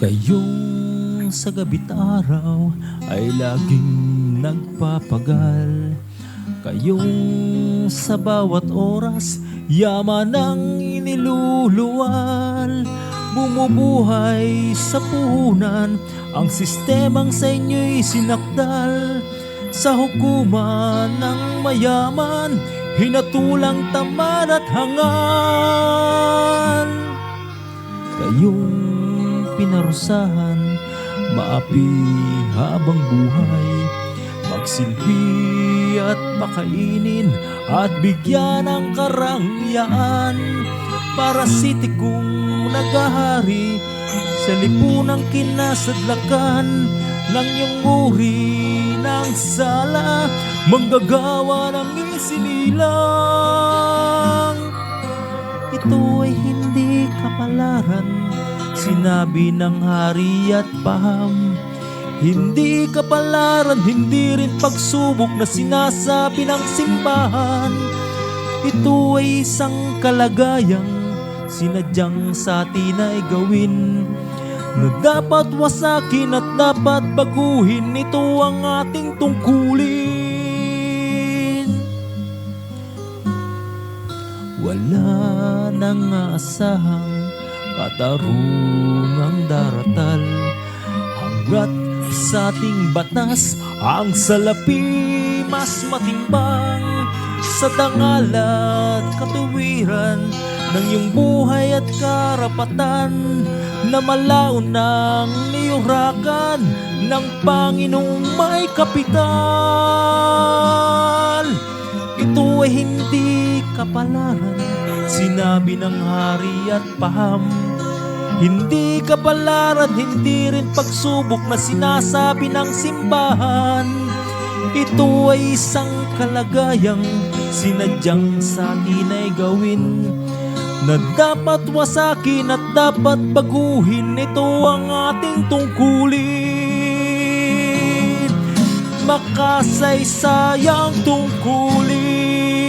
Kayong sa gabi't araw ay laging nagpapagal. Kayong sa bawat oras yaman ang iniluluwal. Bumubuhay sa puhunan ang sistemang sa inyo'y sinakdal. Sa hukuman ng mayaman hinatulang tamad at hangal. Kayong pinarusahan maapi habang buhay, magsilbi at pakainin at bigyan ng karangyaan. Parasitikong naghahari sa lipunang kinasadlakan ng iyong uri ng sala, manggagawa ng isinilang. Ito ay hindi kapalaran, sinabi ng hari at paham. Hindi kapalaran, hindi rin pagsubok na sinasabi ng simbahan. Ito ay isang kalagayang sinadyang sa atin ay gawin, na dapat wasakin at dapat baguhin. Ito ang ating tungkulin. Wala nang aasahang katarungang daratal, hanggat sa ating batas ang salapi mas matimbang. Sa dangal at katuwiran ng iyong buhay at karapatan, na malaon ng niyurakan ng Panginoong may kapital. Ito ay hindi kapalaran, sinabi ng hari at paham. Hindi kapalaran, hindi rin pagsubok na sinasabi ng simbahan. Ito ay isang kalagayang sinadyang sa atin ay gawin, na dapat wasakin at dapat baguhin. Ito ang ating tungkulin, makasaysayang tungkulin.